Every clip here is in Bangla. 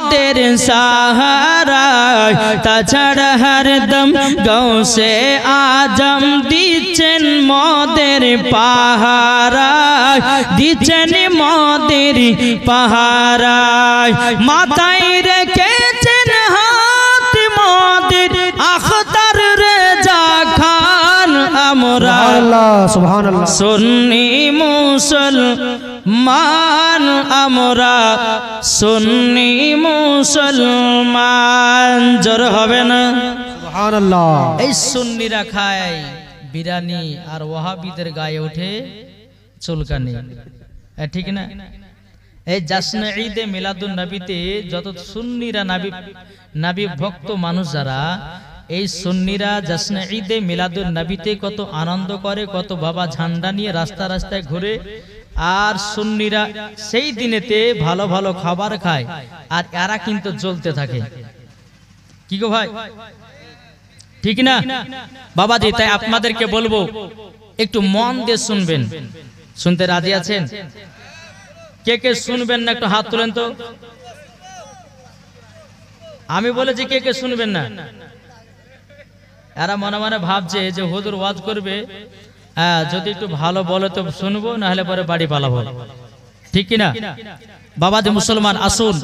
মদের সাহারায়, তাছাড়া হরদম গৌসে আজম দিচ্ছেন মদের পাহারায়, দিচ্ছেন মদের পাহারায়। মাথায় রেখেছেন হাত মদের আখতার রেজা খান। আমরা সুবহানাল্লাহ সুন্নি মুসলমান, আমরা সুন্নি মুসলমান। জোর হবে না? সুবহানাল্লাহ। এই সুন্নিরা খায় বিরিয়ানি আর ওয়াহাবিদের গায়ে ওঠে চুলকানি, ঠিক না? এই জাশ্নে ঈদে মিলাদুন নবীতে যত সুন্নিরা নবী ভক্ত মানুষ যারা, এই সুন্নিরা জাশ্নে ঈদে মিলাদুন নবীতে কত আনন্দ করে, কত বাবা ঝান্ডা নিয়ে রাস্তা রাস্তায় ঘুরে। আর সুন্নিরা সেই দিনেতে ভালো ভালো খাবার খায়, আর এরা কিন্তু জ্বলতে থাকে। কি গো ভাই, ঠিক না বাবাজি? তাই আপনাদেরকে বলবো একটু মন দিয়ে শুনবেন। শুনতে রাজি আছেন? কে কে শুনবেন না একটু হাত তুলেন তো। আমি বলেছি কে কে শুনবেন না? এরা মনে মনে ভাবছে যে হুজুর ওয়াজ করবে, যদি একটু ভালো বলে তো শুনবো, না হলে পরে বাড়ি পালাবো, ঠিক কিনা? বাবাজি মুসলমান, আসুন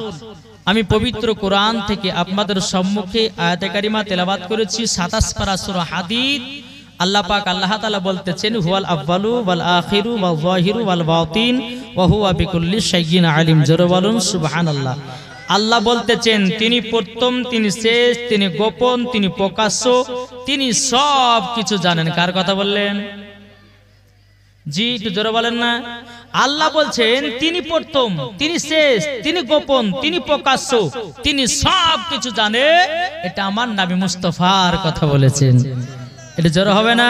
আমি পবিত্র কোরআন থেকে আপনাদের সম্মুখে আয়াতে কারিমা তেলাওয়াত করেছি। 27 পারা সূরা হাদীদ। আল্লাহ পাক আল্লাহ তাআলা বলতেছেন, হুয়াল আউয়ালু ওয়াল আখিরু ওয়াল যাহিরু ওয়াল বাতিন ওয়া হুয়া বিকুল্লি শাইইন আলিম। জোরে বলুন সুবহানাল্লাহ। আল্লাহ বলতেছেন তিনি প্রথম, তিনি শেষ, তিনি গোপন, তিনি প্রকাশ্য, তিনি সব কিছু জানেন। কার কথা বললেন? জি, একটু জোরে বলেন না। আল্লাহ বলছেন তিনি প্রথম, তিনি শেষ, তিনি গোপন, তিনি প্রকাশ্য, তিনি সব কিছু জানে। এটা আমার নবী মুস্তাফার কথা বলেছেন। এটা জোরে হবে না?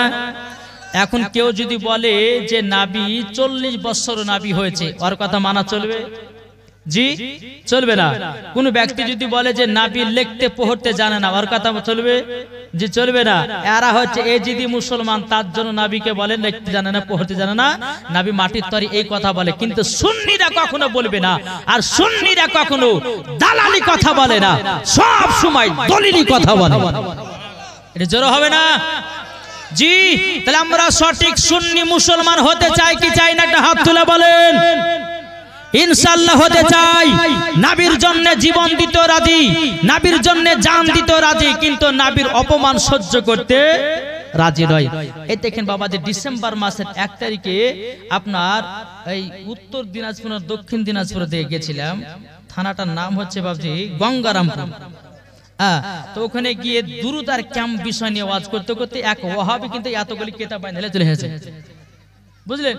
এখন কেউ যদি বলে যে নবী 40 বছর নবী হয়েছে, ওর কথা মানা চলবে? জি, চলবে না। কোন ব্যক্তি যদি বলে যে নবী লিখতে পড়তে জানে না, ওর কথা চলবে? জি, চলবে না। এরা হচ্ছে এজিদি মুসলমান, তার জন্য নবীকে বলে লিখতে জানে না, পড়তে জানে না, নবী মাটির তরি, এই কথা বলে। কিন্তু সুন্নিরা কখনো বলবে না। আর সুন্নিরা কখনো দালালি কথা বলে না, সব সময় দলিলি কথা বলে। এটা জোর হবে না? জি, তাহলে আমরা সঠিক সুন্নি মুসলমান হতে চাই কি চাই না? একটা হাত তুলে বলেন। ইনশাআল্লাহ হতে চাই। নবীর জন্য জীবন দিতে রাজি, নবীর জন্য জান দিতে রাজি, কিন্তু নবীর অপমান সহ্য করতে রাজি নয়। এই দেখেন বাবাজি, ডিসেম্বর মাসের 1 তারিখে আপনার এই উত্তর দিনাজপুর দক্ষিণ দিনাজপুরে দিয়ে গেছিলাম। থানাটার নাম হচ্ছে বাবাজি গঙ্গারামপুর। তো ওখানে গিয়ে দুরুদ আর ক্যাম্প বিষয় নিয়ে ওয়াজ করতে করতে এক ওয়াহাবি কিন্তু এতগুলি কিতাব বানিয়ে চলে এসেছে, বুঝলেন?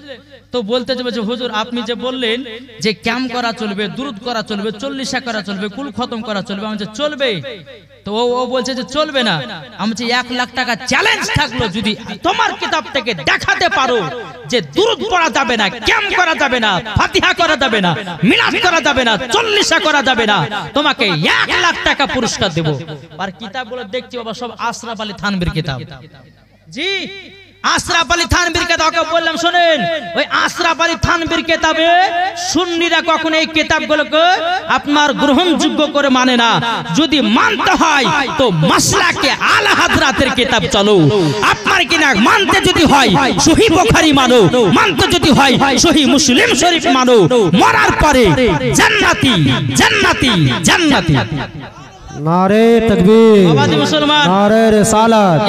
তো বলতে যাবে যে হুজুর আপনি যে বললেন যে ক্যাম্প করা চলবে, দুরুদ করা চলবে, 40 করা চলবে, কুল খতম করা চলবে, আমি যে চলবে। তো ও বলছে যে চলবে না। আমি যে 1 লাখ টাকা চ্যালেঞ্জ থাকলো, যদি তোমার কিতাব থেকে দেখাতে পারো যে দুরুদ পড়া যাবে না, ক্যাম্প করা যাবে না, ফাতিহা করা যাবে না, মিলাদ করা যাবে না, 40 করা যাবে না, তোমাকে 1 লাখ টাকা পুরস্কার দেব। আর কিতাবগুলো দেখছি বাবা সব আশরাফ আলী থানভীর কিতাব। জি, আশরাফ আলী থানভীর কিতাবকে বললাম শুনেন, ওই আশরাফ আলী থানভীর কিতাবে সুন্নিরা কখনো এই কিতাবগুলোকে আপনার গ্রহণযোগ্য করে মানে না। যদি মানতে হয় তো মাসলাকে আলা হযরতের কিতাব চলো। আপনার কিনা মানতে যদি হয় সহিহ বুখারী মানো, মানতে যদি হয় সহিহ মুসলিম শরীফ মানো। মরার পরে জান্নাতি জান্নাতি জান্নাতি। नारे तकबीर, नारे रिसालत,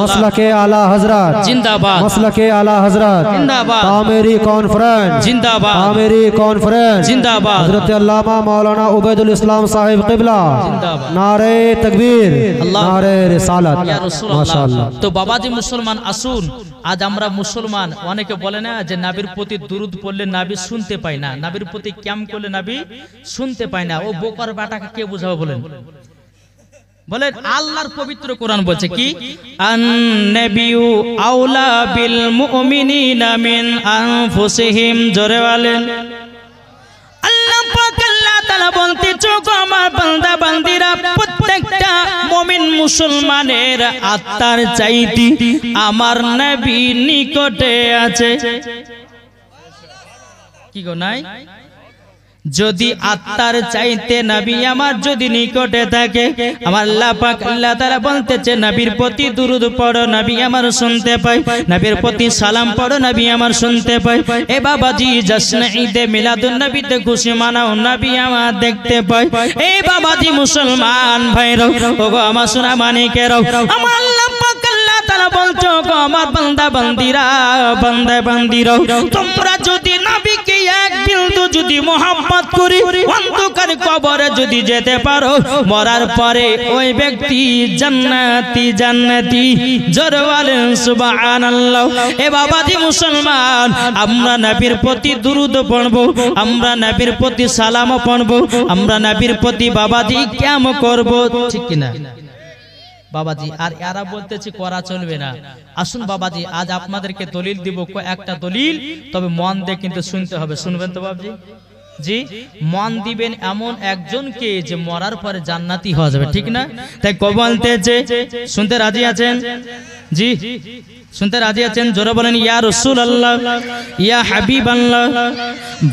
मसलके आला हजरत जिंदाबाद, मसलके आला हजरत जिंदाबाद, तामीरी कॉन्फ्रेंस जिंदाबाद, तामीरी कॉन्फ्रेंस जिंदाबाद, हजरत अल्लामा मौलाना उबैदुल इस्लाम साहिब किबला जिंदाबाद, नारे तकबीर, नारे रिसालत, माशाअल्लाह। तो बाबाजी मुसलमान আসুন, আজ আমরা মুসলমান অনেকে বলে না যে নবীর প্রতি দুরুদ পড়লে নবী শুনতে পায় না, নবীর প্রতি ক্যাম্প করলে নবী শুনতে পায় না। ও বোকার বাটাকে কে বুঝাবে বলেন? বলেন আল্লাহর পবিত্র কোরআন বলছে কি, আন-নাবিয়্যু আওলা বিল মুমিনিনা মিন আনফুসিহিম। জোরে বলেন আল্লাহ পাক আল্লাহ তাআলা বলতে চোখ আমার বান্দা বান্দিরা, প্রত্যেকটা মুমিন মুসলমানের আত্মার চাইতে আমার নবী নিকটে আছে। কি গো নাই? যদি আত্মার চাইতে নবী আমার যদি নিকটে থাকে, আমার আল্লাহ পাক আল্লাহ তাআলা বলতেছে নবীর প্রতি দুরূদ পড়ো, নবী আমার শুনতে পাই, নবীর প্রতি সালাম পড়ো, নবী আমার শুনতে পাই। এ বাবাজি জশ্নে ঈদে মিলাদুন নবীতে খুশি মানাও, নবী আমার দেখতে পাই। এ বাবাজি মুসলমান ভাইরা, ওগো আমার সোনা মানিকেরা, আমার আল্লাহ পাক আল্লাহ তাআলা বলছো গো আমার বান্দা বান্দিরা, বান্দা বান্দিরা, তোমরা যদি নবীকে এক বিন্দু যদি মোহাম্মত করি অন্ধকার কবরে যদি যেতে পারো, মরার পরে ওই ব্যক্তি জান্নাতি জান্নাতি। জোরে বলেন সুবহানাল্লাহ। এ বাবাজি মুসলমান, আমরা নবীর প্রতি দুরূদ পড়বো, আমরা নবীর প্রতি সালাম পড়বো, আমরা নবীর প্রতি বাবাজি কিয়াম করব, ঠিক কি না বাবাজি? আর এরা বলতেছি করা চলবে না। আসুন বাবাজি আজ আপনাদেরকে দলিল দিব, একটা দলিল, তবে মন দিয়ে কিন্তু শুনতে হবে। শুনবেন তো বাবাজি? জি, মন দিবেন এমন একজনকে যে মরার পরে জান্নাতি হয়ে যাবে, ঠিক না? তাই বলতেছে, শুনতে রাজি আছেন? জি, শুনতে রাজি আছেন? জোরে বলেন ইয়া রাসূলুল্লাহ, ইয়া হাবিবাল্লাহ।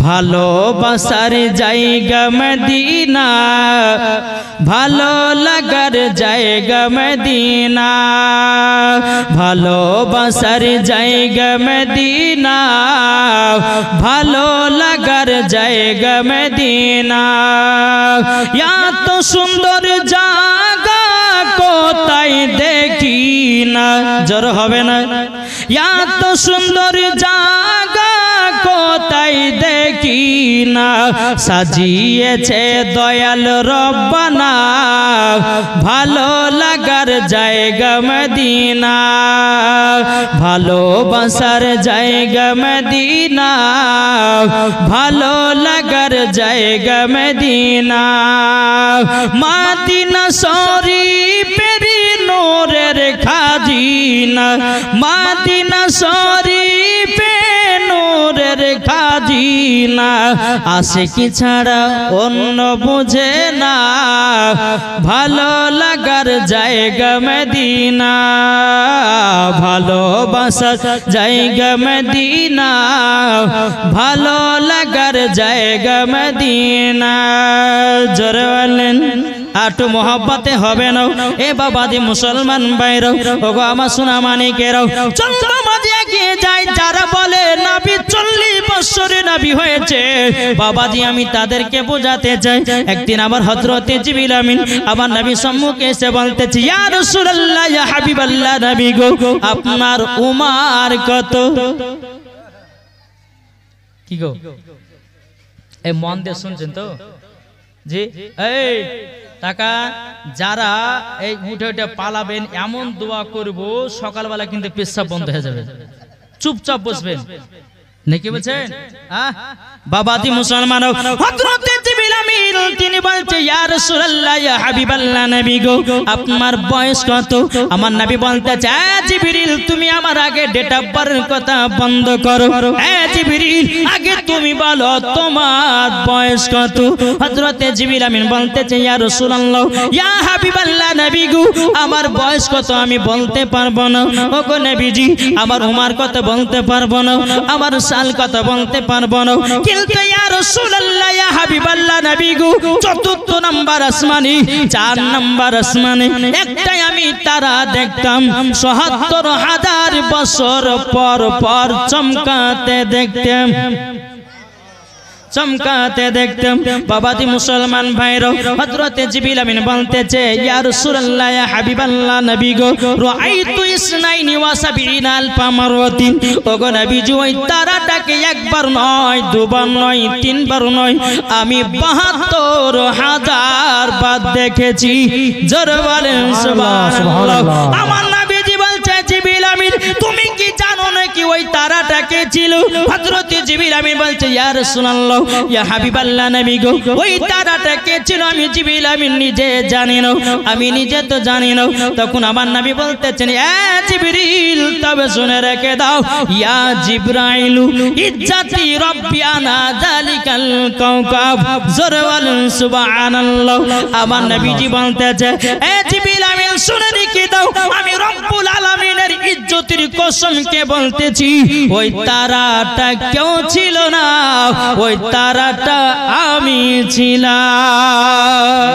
ভালোবাসার জায়গা মদিনা, ভালো লাগার জায়গা মদিনা, ভালোবাসার জায়গা মদিনা, ভালো লাগার জায়গা মদিনা। এত সুন্দর জায়গা কোথায় দেখি না, জোর হবে না? এত সুন্দর জায়গা কোথায় দেখি না, সাজিয়েছে দয়াল রব্বানা, ভালো লাগার জায়গা মদিনা, ভালোবাসার জায়গা মদিনা, ভালো লাগার জায়গা মদিনা। মদিনা শরীফের নূরের খাজিনা, মদিনা শরীফে নূরের খাজিনা, আশিকি ছাড়া অন্য বুঝে না, ভালো লাগার জায়গা মদিনা, ভালোবাসার জায়গা মদিনা, ভালো লাগার জায়গা মদিনা। জোরে বলেন আটু মোহাব্বতে হবে না। এ বাবাজি মুসলমান ভাইরা, ওগো আমার সোনা মানিকেরা, চলো মাঝে এগিয়ে যাই। যারা বলে নবী 40 বছরে নবী হয়েছে, বাবাজি আমি তাদেরকে বোঝাতে চাই। একদিন আমার হযরতে জিবরিল আমিন আমার নবী সম্মুখে এসে বলতেছে, ইয়া রাসূলুল্লাহ, ইয়া হাবিবাল্লাহ, নবী গো আপনার উমার কত? কি গো, এই মন দিয়ে শুনছেন তো? জি, এই টাকা যারা এই উঠে উঠে পালাবেন এমন দোয়া করব সকালবেলা কিন্তু পেশাব বন্ধ হয়ে যাবে, চুপচাপ বসবেন নাকি বলছেন? বাবাজি মুসলমান, হযরতে জিবরিল আমিন তিনি বলছে, ইয়া রাসূলুল্লাহ, ইয়া হাবিবাল্লাহ, নবী গো আপনার বয়স কত? আমার নবী বলতেছে, জিবরিল তুমি আমার আগে ডেট অফ বার্থের কথা বন্ধ করো, জিবরিল আগে তুমি বলো তোমার বয়স কত? হযরতে জিবরিল আমিন বলতেছে, ইয়া রাসূলুল্লাহ, ইয়া হাবিবাল্লাহ, নবী গো আমার বয়স কত আমি বলতে পারবো না। ওগো নবীজি আমার উমর কত বলতে পারবো না, আমার সাল কত বলতে পারবো না, কিন্তু ইয়া রাসূলুল্লাহ, ইয়া হাবিবাল্লাহ, নবী গো চতুর্থ নাম্বার আসমানে, 4 নাম্বার আসমানে একটাই আমি তারা দেখতাম ৭৭,০০০ বছর পর পর চমকাতে দেখতাম, চমকাতে দেখতাম। বাবাজি মুসলমান ভাইরা, হযরতে জিবরিল আমিন বলতেছে, ইয়া রাসূলুল্লাহ, ইয়া হাবিবাল্লাহ, নবী গো রাআইতু ৭২ মারওয়াতিন, ওগো নবীজি ওই তারাটাকে একবার নয়, দুবার নয়, তিনবার নয়, আমি ৭২,০০০ বার দেখেছি। জোরে বলেন সুবহানাল্লাহ। আমার নবীজি বলছে, জিবরিল আমিন তুমি কি জানো নাকি ওই তারাটাকে ছিল? হযরতে জিবরিল আমিন বলছে, ইয়া রাসূলুল্লাহ, ইয়া হাবিবাল্লাহ, নবী গো ওই তারাটা কে ছিল আমি জিবরিল আমিন নিজে জানি না, আমি নিজে তো জানি না। তখন আমার নবী বলতেছেন, এ জিবরিল তবে শুনে রেখে দাও, ইয়া জিবরাইলু ইজ্জাতি রব্বি আনা যালিকাল কাওকাব। জোরে বলেন সুবহানাল্লাহ। আমার নবীজি বলতেছে, এ জিবরিল আমিন শুনে রেখে দাও, আমি রব্বুল আলামিনের ইজ্জতের কসমকে বলতে করেছি ওই তারাটা কেউ ছিল না, ওই তারাটা আমি ছিলাম।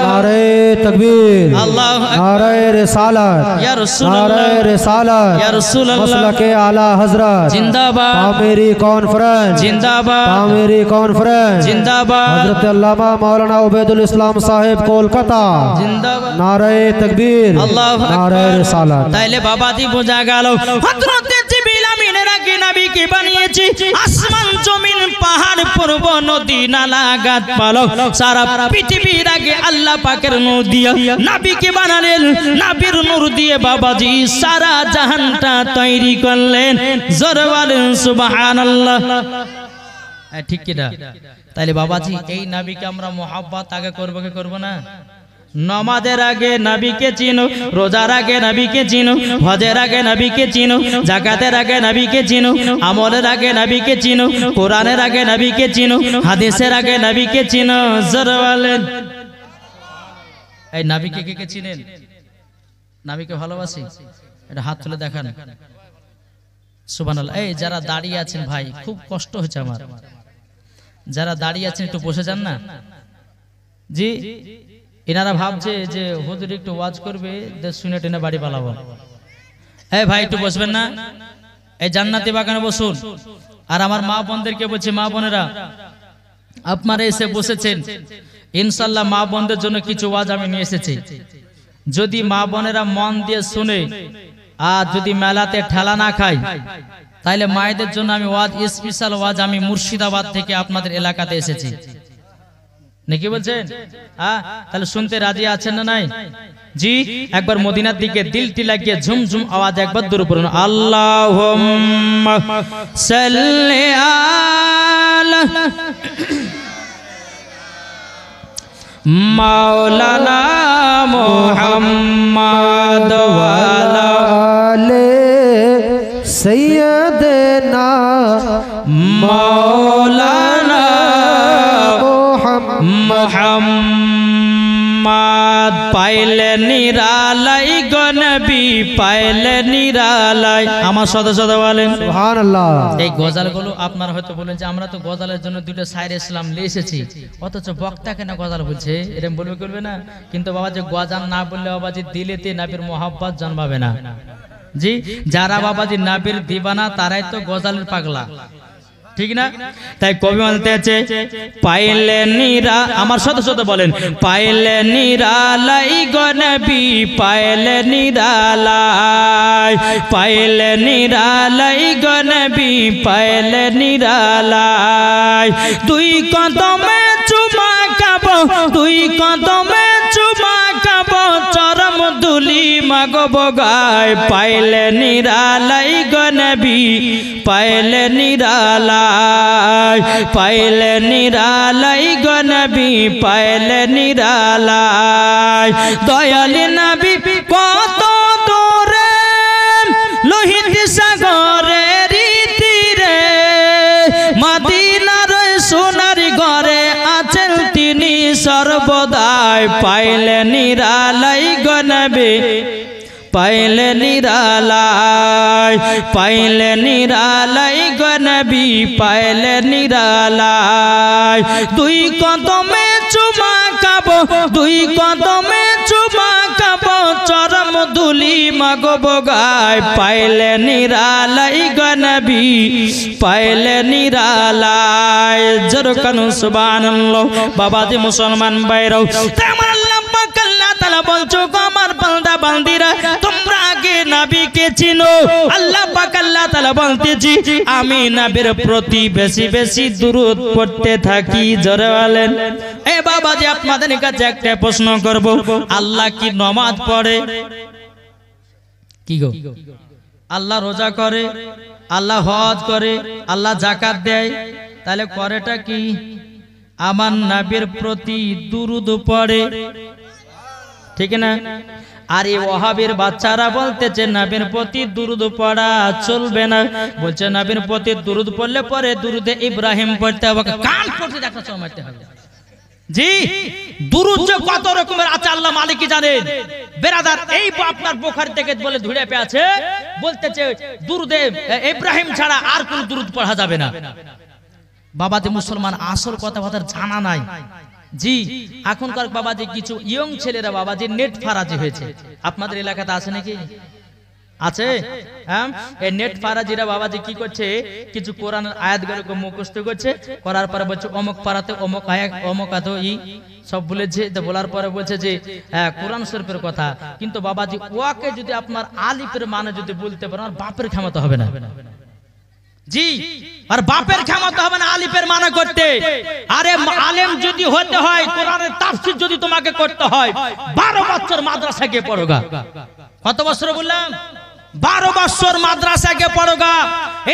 नारे तकबीर, अल्लाह नारे रिसालत, या रसूल अल्लाह, नारे रिसालत, या रसूल अल्लाह, मसलके आला हजरत जिंदाबाद, तामीरी कॉन्फ्रेंस जिंदाबाद, तामीरी कॉन्फ्रेंस जिंदाबाद, हजरत अल्लामा मौलाना उबैदुल इस्लाम साहिब कोलकाता जिंदाबाद, नारे तकबीर, अल्लाह नारे रिसालत। তাইলে বাবাজি বোঝা গেল হযরতে জিবরিল আমিনের আগে নবীকে বানিয়েছি। আসমান জমিন পাহাড় পর্বত নদী নালা গাছপালা সারা পৃথিবীর আগে আল্লাহ পাকের নূর দিয়ে নবীকে বানালেন। নবীর নূর দিয়ে বাবাজি সারা জাহানটা তৈরি করলেন। জোরে বলেন সুবহানাল্লাহ। ঠিক কি না? তাইলে বাবাজি এই নবীকে আমরা মোহাব্বত আগে করব কি করব না? নামাজের আগে নবীকে চিনো, রোজার আগে নবীকে চিনো, হজের আগে নবীকে চিনো, যাকাতের আগে নবীকে চিনো, আমলের আগে নবীকে চিনো, কোরআনের আগে নবীকে চিনো, হাদিসের আগে নবীকে চিনো। জোরে বলেন এই নবীকে কে কে চিনেন? নবীকে ভালোবাসি? এটা হাত তুলে দেখান। সুবহানাল্লাহ। এই যারা দাঁড়িয়ে আছেন ভাই, খুব কষ্ট হচ্ছে আমার। যারা দাঁড়িয়ে আছেন একটু বসে যান না জি। এনারা ভাবছে যে হুজুর একটু ওয়াজ করবে, শুনে টেনে বাড়ি পালাবো। এই ভাই একটু বসবেন না? এই জান্নাতি বাগানে বসুন। আর আমার মা বোনদেরকে বলছি, মা বোনেরা আপনারা এসে বসেছেন, ইনশাআল্লাহ মা বোনদের জন্য কিছু ওয়াজ আমি নিয়ে এসেছি। যদি মা বোনেরা মন দিয়ে শুনে আর যদি মেলাতে ঠেলা না খায়, তাহলে মায়েদের জন্য আমি ওয়াজ, স্পেশাল ওয়াজ আমি মুর্শিদাবাদ থেকে আপনাদের এলাকাতে এসেছি। নাকি বলছেন? হ্যাঁ, তাহলে শুনতে রাজি আছেন না নাই? জি, একবার মদিনার দিকে দিলটি লাগিয়ে ঝুমঝুম আওয়াজ একবার দূর করুন। আল্লাহুম্মা সাল্লি আলা মাওলানা মুহাম্মাদ ওয়া আলা आले सैयदना মাওলানা মুহাম্মাদ। পাইলে নিরালাই গো নবী, পাইলে নিরালাই। আমার সাথে সাথে বলেন सुभान अल्लाह। এই গজালগুলো আপনারা হয়তো বলেন যে আমরা তো গজালের জন্য দুটো শায়র ইসলাম নিয়ে এসেছি, অথচ বক্তা কেন গজাল বলছে? এরকম বলবে না? কিন্তু বাবা যে গজাল না বললে বাবাজি দিলেতে নবীর মোহাব্বত জন্মাবে না। জি, যারা বাবাজি নবীর দিবানা তারাই তো গজালের পাগলা, ঠিক না? তাই কবি বলতে আছে পাইলে নিরা, আমার সাথে সাথে বলেন পাইলে নিরালাই গো নবী, পাইলে নিরালাই, পাইলে নিরালাই গো নবী, পাইলে নিরালাই। দুই কদমে চুমা খাবো, দুই কদমে চুমা খাবো, চরম দুলি মাগব গায়। পাইলে নিরালাই গো নবী, পাইলে নিরালাই, পাইলে নিরালাই গো নবী, পাইলে নিরালাই। দয়ালি নবী কত দূরে লোহিত সাগরের তীরে, মদিনার সোনার ঘরে আছেন তিনি সর্বদাই। পাইলে নিরালাই গো নবী, পাইলে নিরালাই, পাইলে নিরালাই গো নবী, পাইলে নিরালাই। দুই কদমে চুমা খাবো, দুই কদমে চুমা খাবো, চরম দুলি মাগব গায়। পাইলে নিরালাই গো নবী, পাইলে নিরালাই। জোর কানু সুবহানাল্লাহ। বাবাজি মুসলমান ভাইরাও, তেমন আল্লাহ পাক আল্লাহ তাআলা বলছো আমার বান্দা বান্দিরা তোমরা আগে নবীকে চিনো। আল্লাহ পাক আল্লাহ তাআলা বলতেছি আমি নবীর প্রতি বেশি বেশি দুরূদ পড়তে থাকি। জোরে বলেন। এ বাবাজি আপনাদের কাছে একটা প্রশ্ন করব, আল্লাহ কি নামাজ পড়ে? কি গো? আল্লাহ রোজা করে, আল্লাহ হজ করে, আল্লাহ যাকাত দেয়, তাহলে করেটা কি? আমার নবীর প্রতি দুরূদ পড়ে, ঠিক না? আর এই ওয়াহাবের বাচ্চারা বলতেছে নবীর প্রতি দুরূদ পড়া চলবে না, বলছে নবীর প্রতি দুরূদ পড়লে পরে দুরূদে ইব্রাহিম পড়তে হবে। কান পড়তে একটা চমাইতে হবে। জি, দুরূদ যে কত রকমের আছে আল্লাহ মালিকই জানেন। বেরাদার এই আপনার বুখারী থেকে বলে ধুড়ে পেয়েছে, বলতেছে দুরুদে ইব্রাহিম ছাড়া আর কোন দুরুদ পড়া যাবে না। বাবাজি মুসলমান আসল কথাবার্তা জানা নাই। জি এখনকার বাবাজি কিছু ইয়ং ছেলেরা বাবাজি নেট ফারাজি হয়েছে। আপনাদের এলাকাতে আছে নাকি? আছে। হ্যাঁ, এই নেট ফারাজিরা বাবাজি কি করছে, কিছু কোরআনের আয়াতগুলোকে মুখস্থ করছে, করার পরে বলছে অমুক পারাতে অমুক আয়াত অমুক আতো ই সব বলেছে। তো বলার পরে বলছে যে কোরআন শরীফের কথা, কিন্তু বাবাজি ওয়াকে যদি আপনার আলিফের মানে যদি বলতে পারেন, আর বাপের ক্ষমতা হবে না। জি, আর বাপের ক্ষমতা হবে না আলিফের মানে করতে। আরে আলেম যদি হতে হয়, কোরআনের তাফসীর যদি তোমাকে করতে হয়, 12 বছর মাদ্রাসা গিয়ে পড়োগা। কত বছর বললাম? 12 বছর মাদ্রাসা গিয়ে পড়োগা।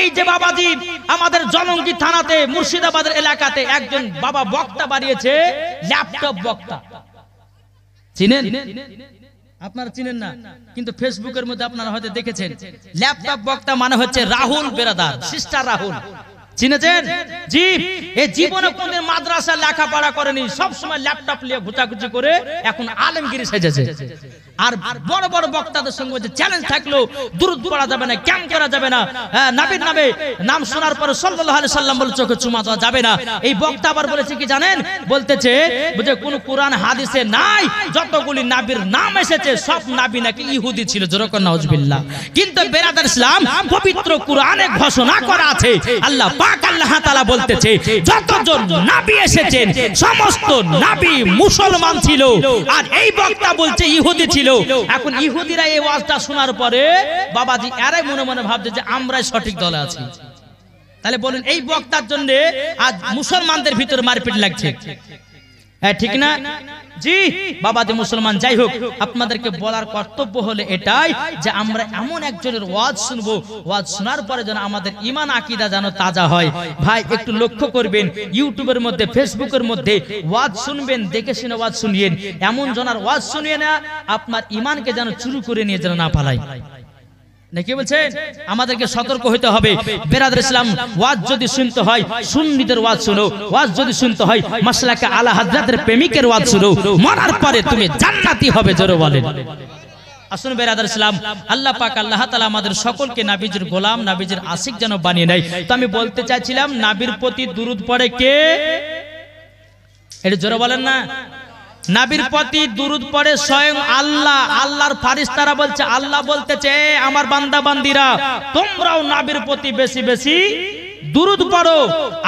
এই যে বাবাজি আমাদের জলঙ্গি থানাতে মুর্শিদাবাদের এলাকাতে একজন বাবা বক্তা বাড়িয়েছে, ল্যাপটপ বক্তা। চিনেন? আপনারা চিনেন না, কিন্তু ফেসবুকের মধ্যে আপনারা হয়তো দেখেছেন। ল্যাপটপ বক্তা মানে হচ্ছে রাহুল বেরাদার, সিস্টার রাহুল। চিনেছেন? জি, এই জীবনে কোনদিন মাদ্রাসা লেখাপড়া করেনি, সব সময় ল্যাপটপ নিয়ে ঘুচাঘুচি করে এখন আলেমগিরি সেজেছে। আর বড় বড় বক্তাদের সঙ্গে যে চ্যালেঞ্জ থাকলো, দুরূদ পড়া যাবে না, ক্যাম্প করা যাবে না, নবীর নামে নাম শোনার পরে সাল্লাল্লাহু আলাইহি সাল্লাম বলে চোখে চুমা দেওয়া যাবে না। এই বক্তা আবার বলেছে কি জানেন? বলতেছে যে কোন কোরআন হাদিসে নাই, যতগুলি নবীর নাম এসেছে সব নবী নাকি ইহুদি ছিল। জোরকর নাউজুবিল্লাহ। কিন্তু বেরাদার ইসলাম পবিত্র কোরআনে ঘোষণা করা আছে, আল্লাহ পাক আল্লাহ তাআলা বলতেছে যতজন নবী এসেছেন সমস্ত নবী মুসলমান ছিল, আর এই বক্তা বলছে ইহুদি ছিল। এখন ইহুদিরা এই ওয়াজটা শোনার পরে বাবাজি এরাই মনে মনে ভাবছে যে আমরাই সঠিক দলে আছি। তাহলে বলেন এই বক্তার জন্য আজ মুসলমানদের ভিতরে মারপিট লাগছে, ঠিক না? জি বাবাজি মুসলমান, যাই হোক আপনাদেরকে বলার কর্তব্য হলো এটাই যে আমরা এমন একজনের ওয়াজ শুনবো, ওয়াজ শোনার পরে যেন আমাদের ঈমান আকীদা যেন তাজা হয়। ভাই একটু লক্ষ্য করবেন, ইউটিউবের মধ্যে ফেসবুকের মধ্যে ওয়াজ শুনবেন, দেখে শুনে ওয়াজ শুনিয়েন, এমন জনের ওয়াজ শুনিয়ে না আপনার ঈমানকে যেন চুরি করে নিয়ে যেন না পালায়। নাকি বলছেন? আমাদেরকে সতর্ক হতে হবে। বেরাদার ইসলাম ওয়াজ যদি শুনতে হয় সুন্নিদের ওয়াজ শুনো, ওয়াজ যদি শুনতে হয় মাসলাকে আলা হযরতের প্রেমিকের ওয়াজ শুনো, মরার পরে তুমি জান্নাতি হবে। জোরে বলেন। আসুন বেরাদার ইসলাম, আল্লাহ পাক আল্লাহ তাআলা আমাদের সকলকে নবীজির গোলাম, নবীজির আশিক যেন বানিয়ে নেয়। তো আমি বলতে চাইছিলাম নবীর প্রতি দুরূদ পড়ে কে? এটা জোরে বলেন না। নবীর প্রতি দুরূদ পড়ে স্বয়ং আল্লাহ। আল্লাহর ফেরেশতারা বলছে, আল্লাহ বলতেছে আমার বান্দা বান্দিরা তোমরাও নবীর প্রতি বেশি বেশি দুরূদ পড়ো।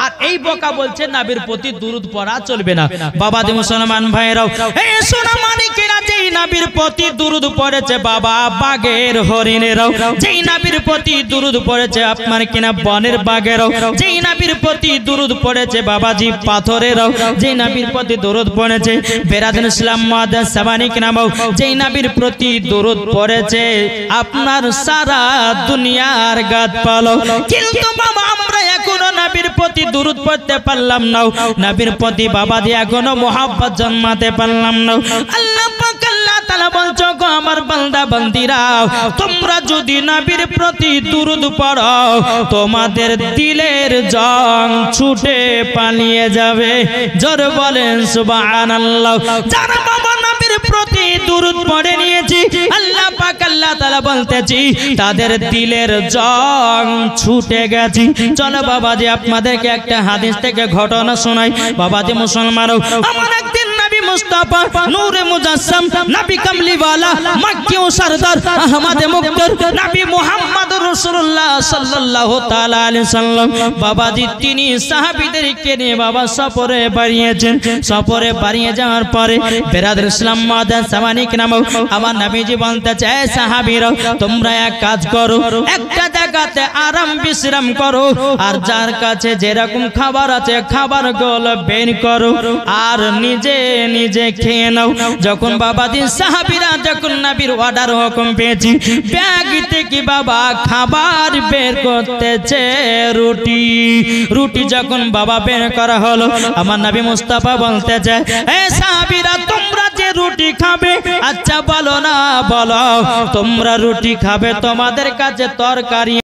আর এই বকা বলছে নবীর প্রতি দুরূদ পড়া চলবে না। বাবাজি মুসলমান ভাইরাও, এই সোনা মানিকেরা, যেই নবীর প্রতি দুরূদ পড়েছে বাবা বাগের হরিণেরাও, যেই নবীর প্রতি দুরূদ পড়েছে আপনার কিনা বনের বাগেরাও, যেই নবীর প্রতি দুরূদ পড়েছে বাবাজি পাথরেরাও, যেই নবীর প্রতি দুরূদ পড়েছে বেরাদার ইসলাম মুআদ্দাস সাবানিক নামাও, যেই নবীর প্রতি দুরূদ পড়েছে আপনার সারা দুনিয়ার গাছপালা। কিন্তু বাবা আমরা এখনো নবীর প্রতি দুরূদ পড়তে পারলাম না, নবীর প্রতি বাবাজি এখনো মোহাব্বত জন্মাতে পারলাম না। আল্লাহ পাক আল্লাহ তাআলা বলছো গো আমার বান্দা বান্দিরা, তোমরা যদি নবীর প্রতি দুরূদ পড়ো তোমাদের দিলের জং ছুটে পালিয়ে যাবে। জোরে বলেন সুবহানাল্লাহ। যারা বাবা নবীর প্রতি দুরূদ পড়ে নিয়েছি, আল্লাহ পাক আল্লাহ তাআলা বলতেছি তাদের দিলের জং ছুটে গেছে। চলো বাবাজি আপনাদেরকে একটা হাদিস থেকে ঘটনা শোনাই। বাবাজি মুসলমানও, আমার একদিন নবী মুস্তাফা নূরে মুজাসসাম, নবী কামলিওয়ালা, মক্কি ও সরদার, আহমদে মুক্তার, নবী মুহাম্মদুর রাসূলুল্লাহ সাল্লাল্লাহু তাআলা আলাইহি সাল্লাম বাবাজি তিনি সাহাবীদেরকে নিয়ে বাবা সফরে বেরিয়েছেন। সফরে বেরিয়ে যাওয়ার পরে বেরাদার ইসলাম মুআদ্দাস সামানিক নামে আমার নবীজি বলতেছে, এই সাহাবীরা তোমরা এক কাজ করো, একটা জায়গাতে আরাম বিশ্রাম করো, আর যার কাছে যেরকম খাবার আছে খাবার গুলো বের করো আর নিজে নিজে খেয়ে নাও। যখন বাবাজি সাহাবীরা যখন নবীর অর্ডার হুকুম পেয়েছি, ব্যাগ থেকে বাবা খাবার বের করতেছে, রুটি যখন বাবা বের করা হলো, আমার নবী মুস্তাফা বলতেছে, এই সাহাবীরা তোমরা যে রুটি খাবে, আচ্ছা বলো না, বলো তোমরা রুটি খাবে, তোমাদের কাছে তরকারি